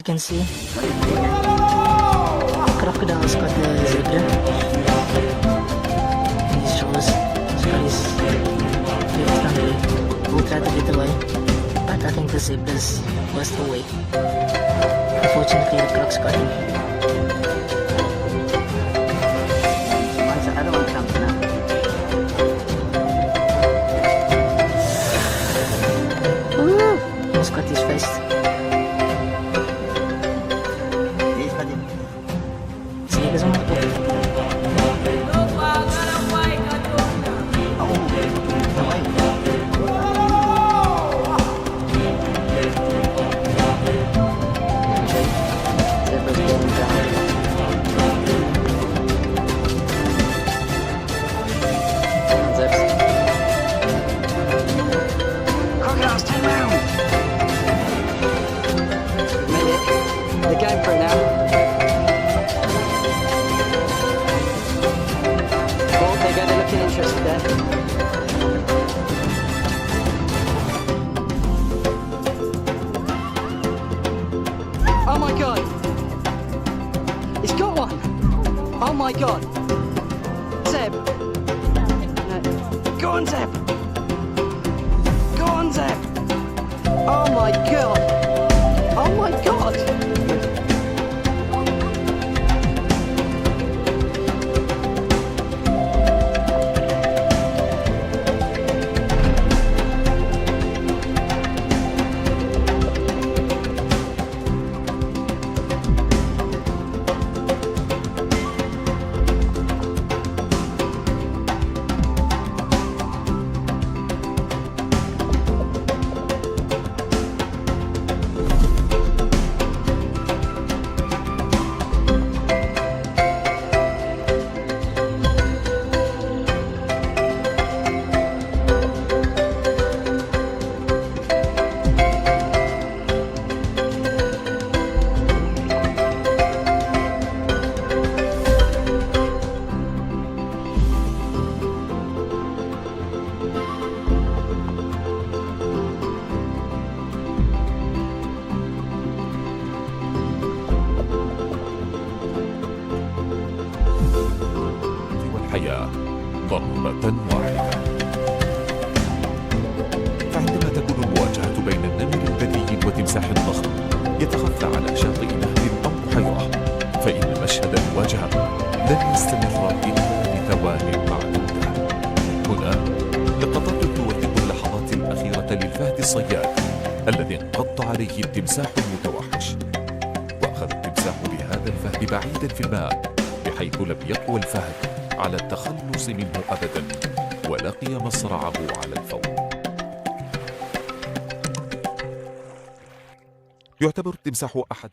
can see, crocodiles got the zebra. He shows Scott is fifth country. We'll try to get away, but I think the zebras was the way. Unfortunately, the crocs got him. I don't want to come now. Almost got his face. Sige ka sumakot. Crocodiles, turn around! Made it. They're going for it now. Oh, there you go, they're looking interested there. Oh my god! He's got one! Oh my god! Zeb! No. Go on, Zeb! Go on, Zeb! Oh my god! Oh my god! والحياة ضربة واحدة. فعندما تكون المواجهة بين النمر البذيء وتمساح ضخم يتخفى على شاطئ نهر أو بحيرة، فإن مشهد المواجهة لن يستمر إلا لثوان معدودة. هنا لقطات تورث اللحظات الأخيرة للفهد الصياد الذي انقض عليه التمساح المتوحش، وأخذ التمساح بهذا الفهد بعيدا في الماء بحيث لم يقوى الفهد على التخلص منه أبدا، ولقي مصرعه على الفور. يعتبر التمساح أحد